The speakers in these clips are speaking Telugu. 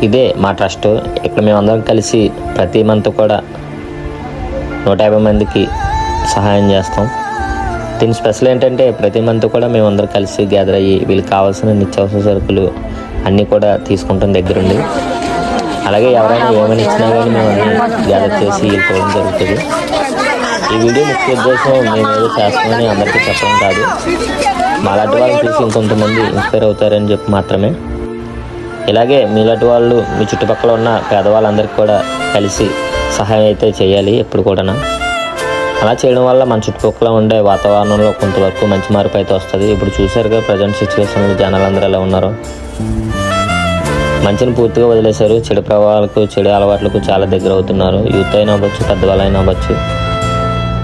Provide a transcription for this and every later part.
ఇదే మా ట్రస్ట్. ఇక్కడ మేమందరం కలిసి ప్రతి మంత్ కూడా 150 మందికి సహాయం చేస్తాం. దీని స్పెషల్ ఏంటంటే ప్రతి మంత్ కూడా మేమందరం కలిసి గ్యాదర్ అయ్యి వీళ్ళకి కావాల్సిన నిత్యావసర సరుకులు అన్నీ కూడా తీసుకుంటాం దగ్గరుండి. అలాగే ఎవరైనా ఏమైనా ఇచ్చినా కానీ మేము అన్నీ గ్యాదర్ చేసి వీళ్ళు చూడడం జరుగుతుంది. ఈ వీడియో ముఖ్య ఉద్దేశం మేము ఏదో చేస్తామని అందరికీ చెప్పడం కాదు, మాలాంటి వాళ్ళని చూసి ఇంకొంతమంది ఇన్స్పైర్ అవుతారని చెప్పి మాత్రమే. ఇలాగే మీలాంటి వాళ్ళు మీ చుట్టుపక్కల ఉన్న పేదవాళ్ళందరికీ కూడా కలిసి సహాయం అయితే చేయాలి ఎప్పుడు కూడా. అలా చేయడం వల్ల మన చుట్టుపక్కల ఉండే వాతావరణంలో కొంతవరకు మంచి మార్పు అయితే వస్తుంది. ఇప్పుడు చూసారుగా ప్రజెంట్ సిచ్యువేషన్లో జనాలందరూ ఎలా ఉన్నారో. మంచిని పూర్తిగా వదిలేశారు, చెడు ప్రభావాలకు చెడు అలవాట్లకు చాలా దగ్గర అవుతున్నారు. యూత్ అయినా అవ్వచ్చు, పెద్దవాళ్ళైనా అవ్వచ్చు.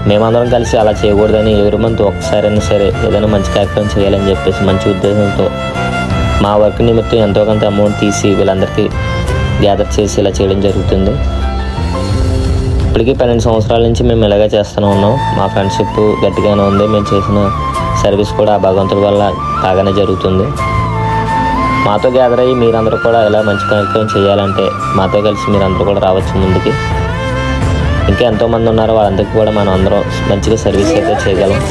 మేమందరం కలిసి అలా చేయకూడదని ఎవరి మంత్ ఒక్కసారైనా సరే ఏదైనా మంచి కార్యక్రమం చేయాలని చెప్పేసి మంచి ఉద్దేశంతో మా వర్క్ నిమిత్తం ఎంతో కొంత అమౌంట్ తీసి వీళ్ళందరికీ గ్యాదర్ చేసి ఇలా చేయడం జరుగుతుంది. ఇప్పటికీ 12 సంవత్సరాల నుంచి మేము ఇలాగే చేస్తూనే ఉన్నాం. మా ఫ్రెండ్షిప్ గట్టిగానే ఉంది. మేము చేసిన సర్వీస్ కూడా ఆ భగవంతుడి వల్ల బాగానే జరుగుతుంది. మాతో గ్యాదర్ అయ్యి మీరందరూ కూడా ఇలా మంచి కార్యక్రమం చేయాలంటే మాతో కలిసి మీరందరూ కూడా రావచ్చు ముందుకి. ఇంకా ఎంతోమంది ఉన్నారో వాళ్ళందరికీ కూడా మనం అందరం మంచిగా సర్వీస్ అయితే చేయగలం.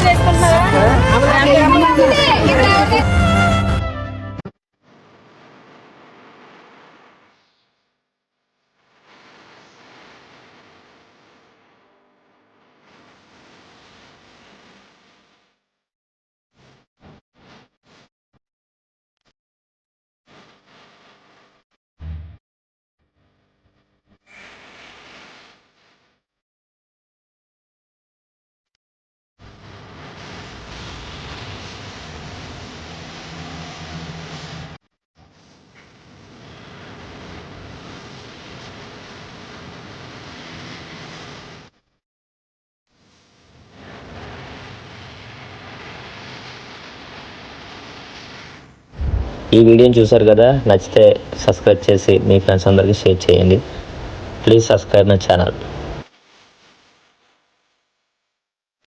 ఈ వీడియోని చూసారు కదా, నచ్చితే సబ్స్క్రైబ్ చేసి మీ ఫ్రెండ్స్ అందరికీ షేర్ చేయండి. Please subscribe my channel.